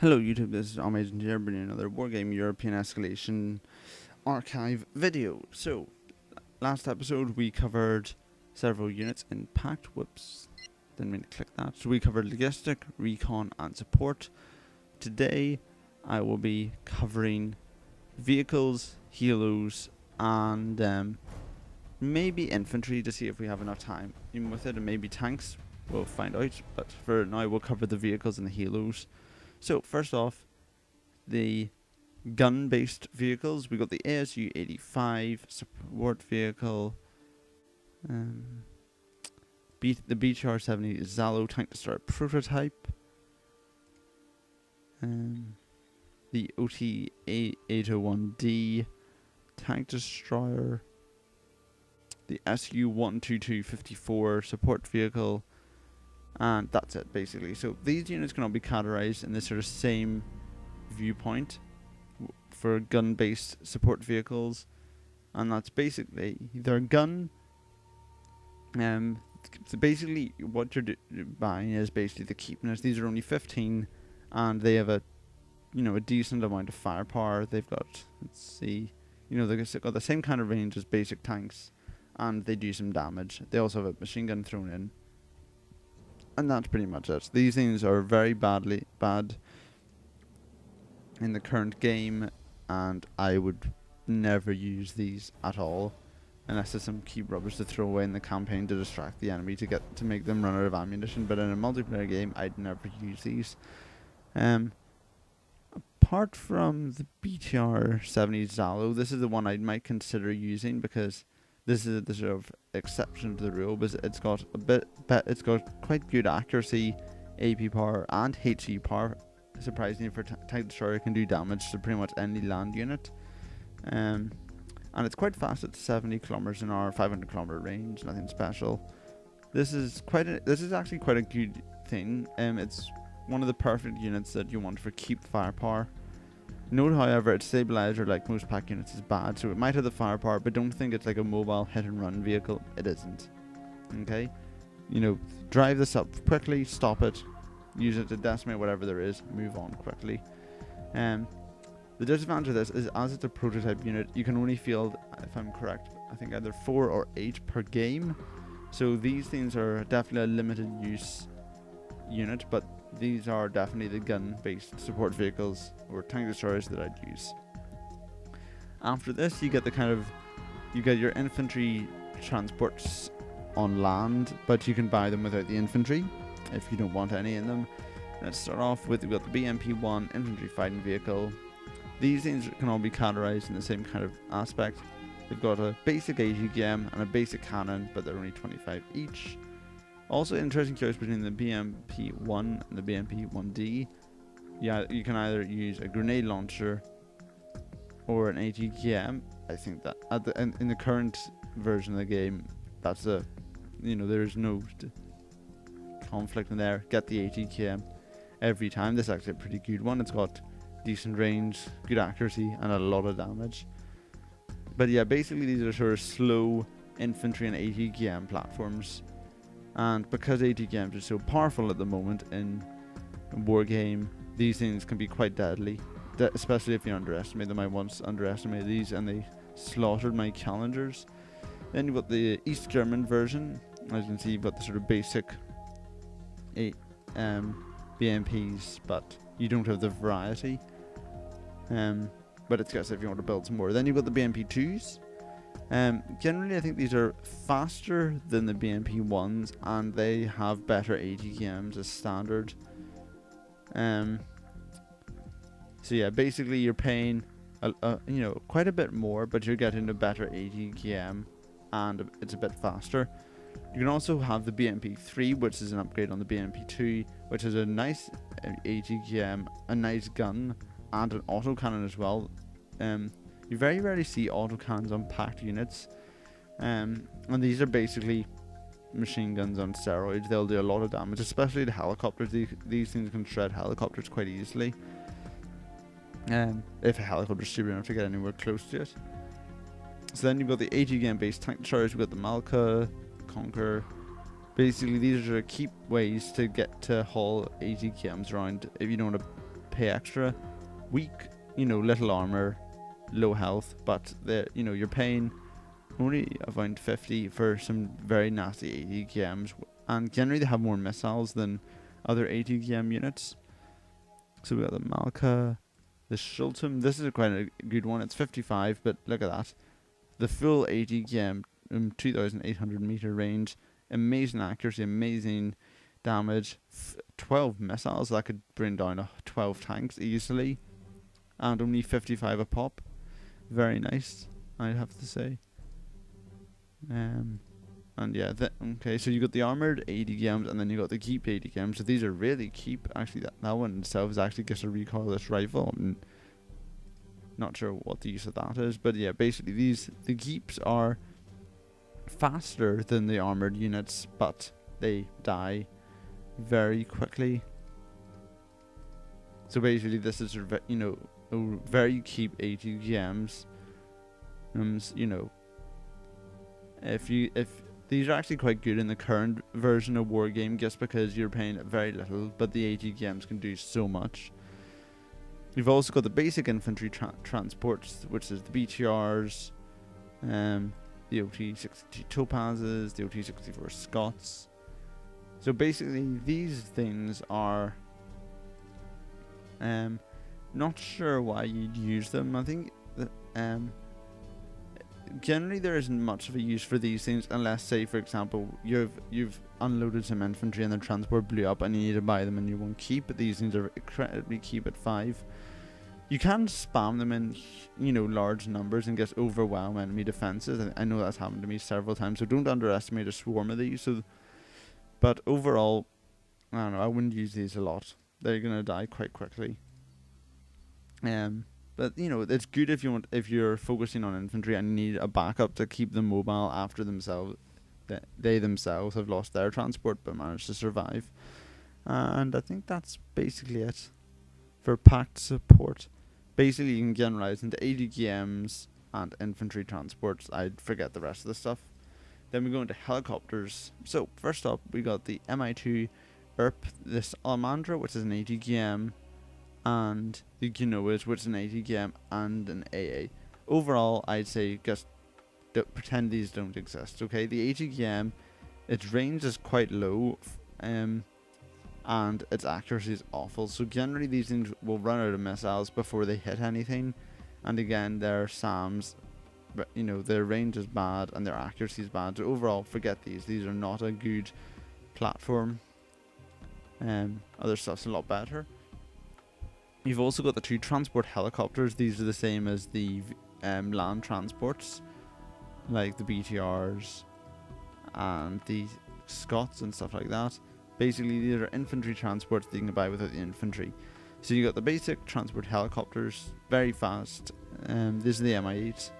Hello YouTube, this is Amazing here bringing another Wargame European Escalation archive video. So, last episode we covered several units in PACT. Whoops, didn't mean to click that. So we covered Logistic, Recon and Support. Today I will be covering vehicles, helos and maybe infantry to see if we have enough time even with it, and maybe tanks. We'll find out, but for now we'll cover the vehicles and the helos. So first off, the gun-based vehicles. We got the ASU 85 support vehicle, the BTR 70 Zalo tank destroyer prototype, the OT 801D tank destroyer, the SU 12254 support vehicle. And that's it, basically. So these units can all be categorized in this sort of same viewpoint for gun-based support vehicles, and that's basically their gun. So basically, what you're buying is basically the keepness. These are only 15, and they have a decent amount of firepower. They've got, let's see, they've got the same kind of range as basic tanks, and they do some damage. They also have a machine gun thrown in. And that's pretty much it. These things are very bad in the current game, and I would never use these at all unless there's some key rubbish to throw away in the campaign to distract the enemy to make them run out of ammunition. But in a multiplayer game, I'd never use these. Apart from the BTR 70 Zalo, this is the one I might consider using because this is the sort of exception to the rule, because it's got it's got quite good accuracy, AP power, and HE power. Surprisingly, for tank destroyer, it can do damage to pretty much any land unit. And it's quite fast at 70 kilometers an hour, 500 kilometer range. Nothing special. This is actually quite a good thing. It's one of the perfect units that you want for keep firepower. Note, however, its stabilizer, like most pack units, is bad, so it might have the firepower, but don't think it's like a mobile hit-and-run vehicle. It isn't. Okay? Drive this up quickly, stop it, use it to decimate whatever there is, move on quickly. The disadvantage of this is, as it's a prototype unit, you can only field, if I'm correct, I think either 4 or 8 per game. So these things are definitely a limited use unit, but these are definitely the gun-based support vehicles or tank destroyers that I'd use. After this, you get your infantry transports on land, but you can buy them without the infantry if you don't want any in them. Let's start off with, we've got the BMP-1 infantry fighting vehicle. These things can all be categorized in the same kind of aspect. They've got a basic AGM and a basic cannon, but they're only 25 each. Also, interesting choice between the BMP-1 and the BMP-1D. Yeah, you can either use a grenade launcher or an ATKM. I think that in the current version of the game, that's there's no conflict in there. Get the ATKM every time. This is actually a pretty good one. It's got decent range, good accuracy, and a lot of damage. But yeah, basically these are sort of slow infantry and ATKM platforms. And because ATKMs are so powerful at the moment in Wargame, these things can be quite deadly, especially if you underestimate them. I once underestimated these and they slaughtered my challengers. Then you've got the East German version. As you can see, you've got the sort of basic BMPs, but you don't have the variety. But it's just if you want to build some more. Then you've got the BMP2s. Generally, I think these are faster than the BMP-1s, and they have better ATKMs as standard. So yeah, basically you're paying quite a bit more, but you're getting a better ATKM, and it's a bit faster. You can also have the BMP-3, which is an upgrade on the BMP-2, which is a nice ATKM, a nice gun, and an autocannon as well. You very rarely see autocannons on packed units, and these are basically machine guns on steroids. They'll do a lot of damage, especially to helicopters. These things can shred helicopters quite easily, if a helicopter's stupid enough to get anywhere close to it. So then you've got the ATKM based tank destroyers. We've got the Malka, Conquer. Basically, these are keep ways to get to haul ATKMs around if you don't want to pay extra. Weak, little armor, low health, but you're paying only around 50 for some very nasty ATKMs, and generally they have more missiles than other ATKM units. So we got the Malka, the Shultum. This is quite a good one. It's 55, but look at that. The full ATKM, 2,800 meter range, amazing accuracy, amazing damage, 12 missiles that could bring down 12 tanks easily, and only 55 a pop. Very nice, I'd have to say. And yeah, okay, so you got the armored ATKMs, and then you got the keep ATKMs. So these are really keep. Actually, that one itself is actually just a recoilless rifle. I'm not sure what the use of that is, but yeah, basically the keeps are faster than the armored units, but they die very quickly. So basically, this is very keep ATKMs. If these are actually quite good in the current version of Wargame, just because you're paying very little, but the ATKMs can do so much. You've also got the basic infantry transports, which is the BTRs, the OT-62 Topazes, the OT-64 Scots. So basically, these things are not sure why you'd use them. I think that generally there isn't much of a use for these things unless, say for example, you've unloaded some infantry and the transport blew up and you need to buy them and you won't keep. But these things are incredibly keep at 5. You can spam them in large numbers and just overwhelm enemy defenses. I know that's happened to me several times, so don't underestimate a swarm of these. But overall, I don't know, I wouldn't use these a lot. They're gonna die quite quickly. But it's good if you're focusing on infantry and need a backup to keep them mobile after they themselves have lost their transport but managed to survive. And I think that's basically it for pact support. Basically, you can generalize into ATKMs and infantry transports. I'd forget the rest of the stuff. Then we go into helicopters. So first up, we got the Mi-2 ERP, this Almandra, which is an ATKM, and the Genoas, which is an ATKM and an AA. Overall, I'd say just pretend these don't exist, okay? The ATKM, its range is quite low, and its accuracy is awful. So generally, these things will run out of missiles before they hit anything. And again, their SAMs, their range is bad and their accuracy is bad. So overall, forget these. These are not a good platform. Other stuff's a lot better. You've also got the 2 transport helicopters. These are the same as the land transports, like the BTRs and the Scots and stuff like that. Basically, these are infantry transports that you can buy without the infantry. So you got the basic transport helicopters, very fast. This is the Mi-8,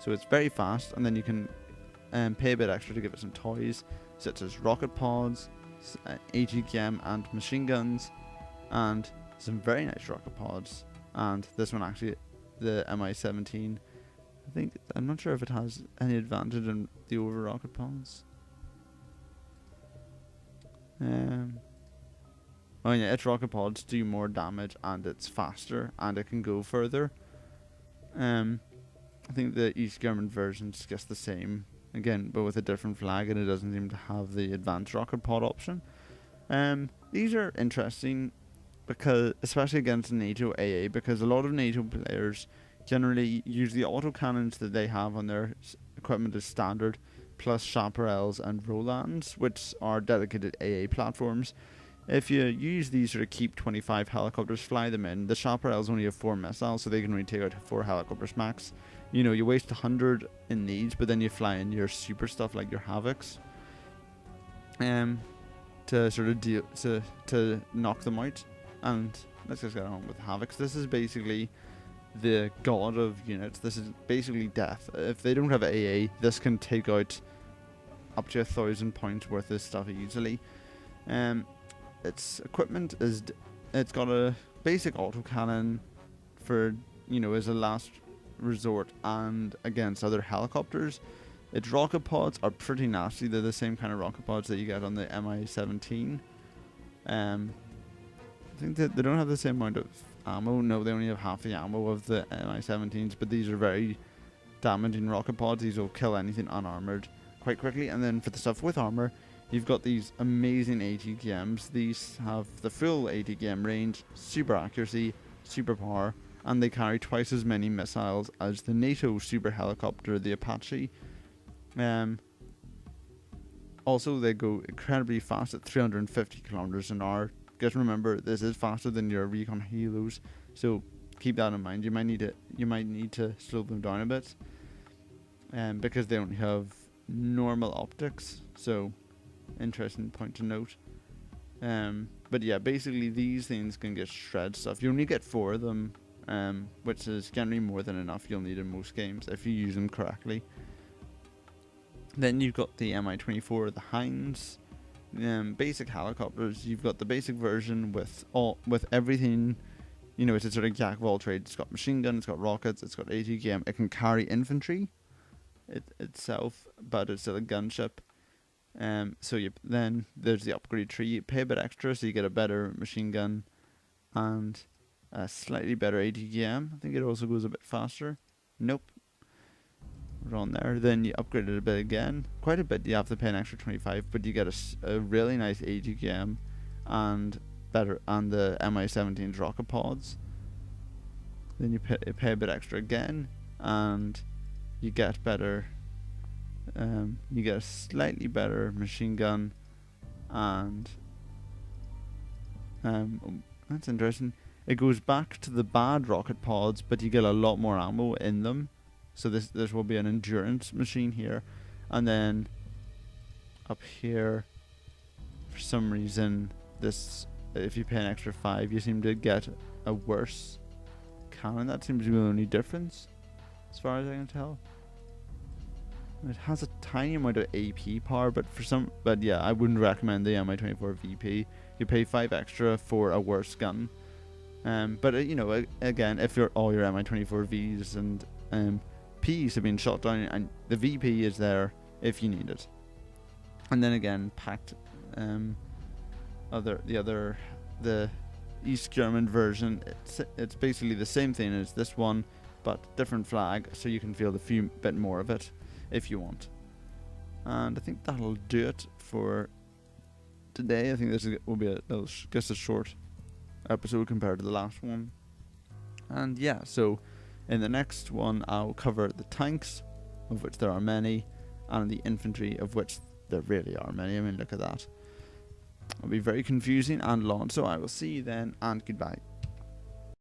so it's very fast, and then you can pay a bit extra to give it some toys, such as rocket pods, ATKM and machine guns, and some very nice rocket pods. And this one actually, the Mi-17, I'm not sure if it has any advantage in the over rocket pods. Oh yeah, its rocket pods do more damage and it's faster and it can go further. I think the East German version's just the same, again, but with a different flag, and it doesn't seem to have the advanced rocket pod option. These are interesting because, especially against NATO AA, because a lot of NATO players generally use the autocannons that they have on their equipment as standard, plus Chaparrals and Rolands, which are dedicated AA platforms. If you use these sort of keep 25 helicopters, fly them in, the Chaparrals only have 4 missiles, so they can only take out 4 helicopters max. You waste 100 in these, but then you fly in your super stuff like your Havocs, to sort of deal to knock them out. And let's just get on with Havocs. This is basically the god of units. This is basically death. If they don't have AA, this can take out up to 1,000 points worth of stuff easily. Its equipment it's got a basic autocannon for as a last resort and against other helicopters. Its rocket pods are pretty nasty. They're the same kind of rocket pods that you get on the Mi-17. I think that they don't have the same amount of ammo. No, they only have half the ammo of the Mi-17s, but these are very damaging rocket pods. These will kill anything unarmored quite quickly. And then for the stuff with armor, you've got these amazing ATKMs. These have the full ATKM range, super accuracy, super power, and they carry twice as many missiles as the NATO super helicopter, the Apache. Also, they go incredibly fast at 350 kilometers an hour. Just remember, this is faster than your recon helos, so keep that in mind. You might need to slow them down a bit, because they don't have normal optics. So, interesting point to note. But yeah, basically these things can get shred stuff. You only get 4 of them, which is generally more than enough you'll need in most games if you use them correctly. Then you've got the Mi-24, the Hinds, basic helicopters. You've got the basic version with everything. You know, it's a sort of jack of all trades. It's got machine gun, it's got rockets, it's got ATKM. It can carry infantry itself, but it's still a gunship. Then there's the upgrade tree. You pay a bit extra, so you get a better machine gun and a slightly better ATKM. I think it also goes a bit faster. Nope. On there, then you upgrade it a bit again, quite a bit. You have to pay an extra 25, but you get a really nice ATKM and the Mi-17's rocket pods. Then you pay a bit extra again, and you get better. You get a slightly better machine gun, and that's interesting. It goes back to the bad rocket pods, but you get a lot more ammo in them. So this will be an endurance machine here. And then up here, for some reason, if you pay an extra 5, you seem to get a worse cannon. That seems to be the only difference, as far as I can tell. It has a tiny amount of AP power, but yeah, I wouldn't recommend the Mi-24 VP. You pay 5 extra for a worse gun. But you know, again, if all your Mi-24 Vs and Ps have been shot down, and the VP is there if you need it. And then again, PACT, the East German version, it's basically the same thing as this one, but different flag, so you can feel the few bit more of it if you want. And I think that'll do it for today. I think this will be a short episode compared to the last one. And yeah, so in the next one, I'll cover the tanks, of which there are many, and the infantry, of which there really are many. I mean, look at that. It'll be very confusing and long, so I will see you then, and goodbye.